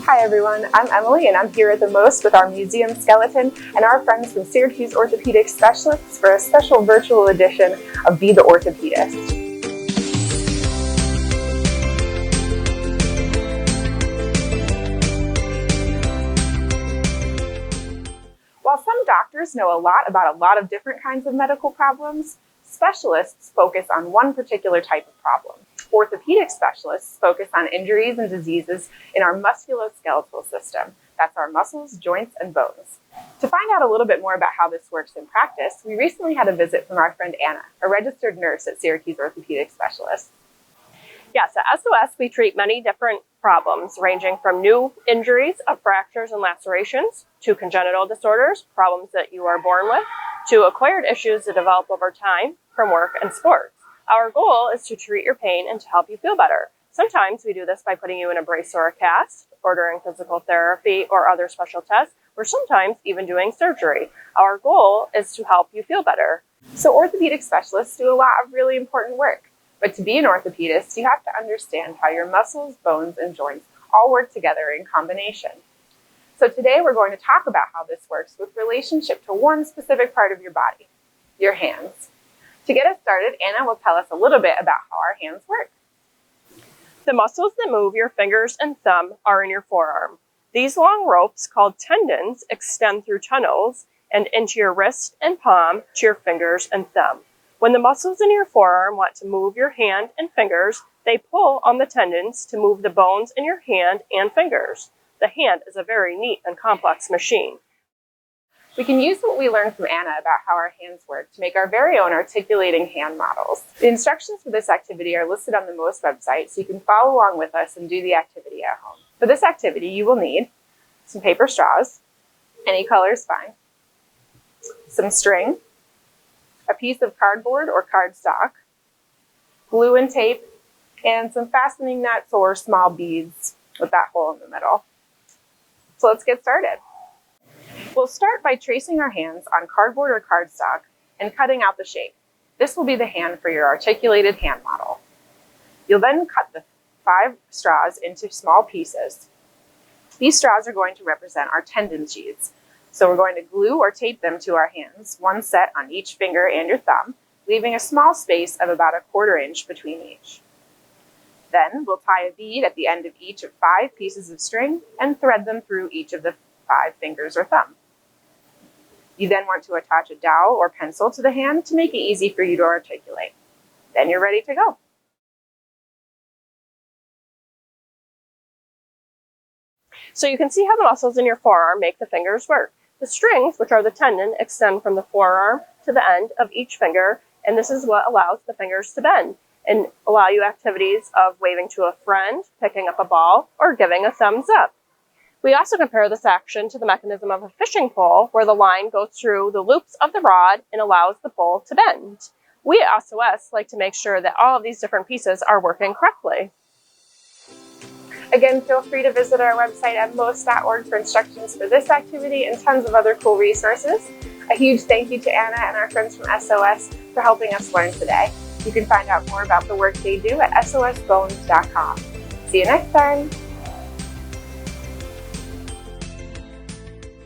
Hi everyone, I'm Emily and I'm here at the Most with our museum skeleton and our friends from Syracuse Orthopedic Specialists for a special virtual edition of Be the Orthopedist. While some doctors know a lot about a lot of different kinds of medical problems, specialists focus on one particular type of problem. Orthopedic specialists focus on injuries and diseases in our musculoskeletal system. That's our muscles, joints, and bones. To find out a little bit more about how this works in practice, we recently had a visit from our friend Anna, a registered nurse at Syracuse Orthopedic Specialists. Yes, at SOS, we treat many different problems, ranging from new injuries of fractures and lacerations, to congenital disorders, problems that you are born with, to acquired issues that develop over time from work and sports. Our goal is to treat your pain and to help you feel better. Sometimes we do this by putting you in a brace or a cast, ordering physical therapy or other special tests, or sometimes even doing surgery. Our goal is to help you feel better. So orthopedic specialists do a lot of really important work. But to be an orthopedist, you have to understand how your muscles, bones, and joints all work together in combination. So today we're going to talk about how this works with relationship to one specific part of your body, your hands. To get us started, Anna will tell us a little bit about how our hands work. The muscles that move your fingers and thumb are in your forearm. These long ropes, called tendons, extend through tunnels and into your wrist and palm to your fingers and thumb. When the muscles in your forearm want to move your hand and fingers, they pull on the tendons to move the bones in your hand and fingers. The hand is a very neat and complex machine. We can use what we learned from Anna about how our hands work to make our very own articulating hand models. The instructions for this activity are listed on the Most website, so you can follow along with us and do the activity at home. For this activity, you will need some paper straws, any color is fine, some string, a piece of cardboard or cardstock, glue and tape, and some fastening nuts or small beads with that hole in the middle. So let's get started. We'll start by tracing our hands on cardboard or cardstock and cutting out the shape. This will be the hand for your articulated hand model. You'll then cut the 5 straws into small pieces. These straws are going to represent our tendon sheaths. So we're going to glue or tape them to our hands, one set on each finger and your thumb, leaving a small space of about 1/4 inch between each. Then we'll tie a bead at the end of each of 5 pieces of string and thread them through each of the 5 fingers or thumb. You then want to attach a dowel or pencil to the hand to make it easy for you to articulate. Then you're ready to go. So you can see how the muscles in your forearm make the fingers work. The strings, which are the tendon, extend from the forearm to the end of each finger, and this is what allows the fingers to bend and allow you activities of waving to a friend, picking up a ball, or giving a thumbs up. We also compare this action to the mechanism of a fishing pole, where the line goes through the loops of the rod and allows the pole to bend. We at SOS like to make sure that all of these different pieces are working correctly. Again, feel free to visit our website at most.org for instructions for this activity and tons of other cool resources. A huge thank you to Anna and our friends from SOS for helping us learn today. You can find out more about the work they do at sosbones.com. See you next time.